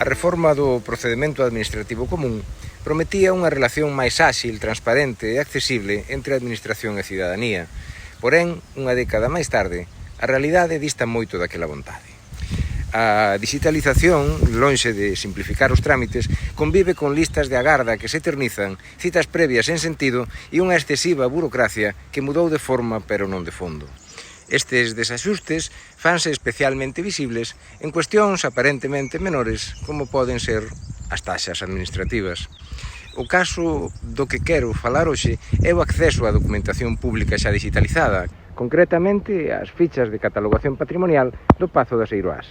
A reforma do procedemento administrativo común prometía unha relación máis áxil, transparente e accesible entre a administración e a cidadanía. Porén, unha década máis tarde, a realidade dista moito daquela vontade. A digitalización, lonxe de simplificar os trámites, convive con listas de agarda que se eternizan, citas previas sen sentido e unha excesiva burocracia que mudou de forma pero non de fondo. Estes desaxustes fanse especialmente visibles en cuestións aparentemente menores como poden ser as taxas administrativas. O caso do que quero falar hoxe é o acceso á documentación pública xa digitalizada, concretamente as fichas de catalogación patrimonial do Pazo das Eiroás.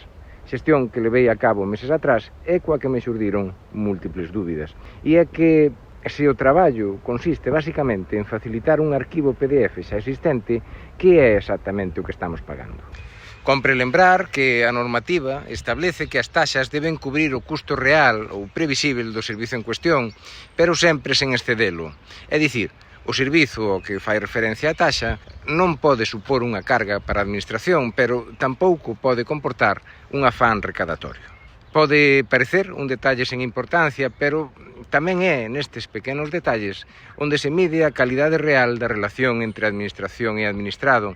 Xestión que levei a cabo meses atrás e coa que me xurdiron múltiples dúbidas. E é que se o traballo consiste basicamente en facilitar un arquivo PDF xa existente, que é exactamente o que estamos pagando. Compre lembrar que a normativa establece que as taxas deben cubrir o custo real ou previsível do servizo en cuestión, pero sempre sen excedelo. É dicir, o servizo ao que fai referencia a taxa non pode supor unha carga para a administración, pero tampouco pode comportar un afán recadatorio. Pode parecer un detalle sen importancia, pero tamén é nestes pequenos detalles onde se mide a calidade real da relación entre a administración e administrado.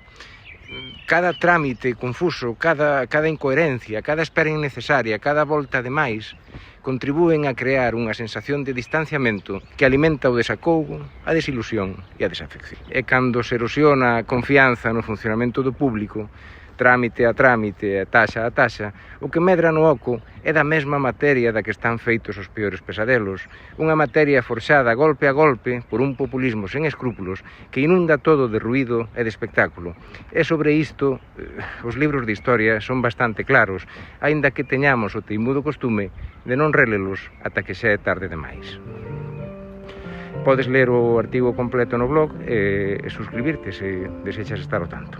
Cada trámite confuso, cada incoherencia, cada espera innecesaria, cada volta de máis, contribúen a crear unha sensación de distanciamento que alimenta o desacougo, a desilusión e a desafección. E cando se erosiona a confianza no funcionamento do público, trámite a trámite, taxa a taxa, o que medra no oco é da mesma materia da que están feitos os peores pesadelos, unha materia forxada golpe a golpe por un populismo sen escrúpulos que inunda todo de ruído e de espectáculo. E sobre isto, os libros de historia son bastante claros, aínda que teñamos o teimudo costume de non relelos ata que xa é tarde demais. Podes ler o artigo completo no blog e suscribirte se desexas estar ao tanto.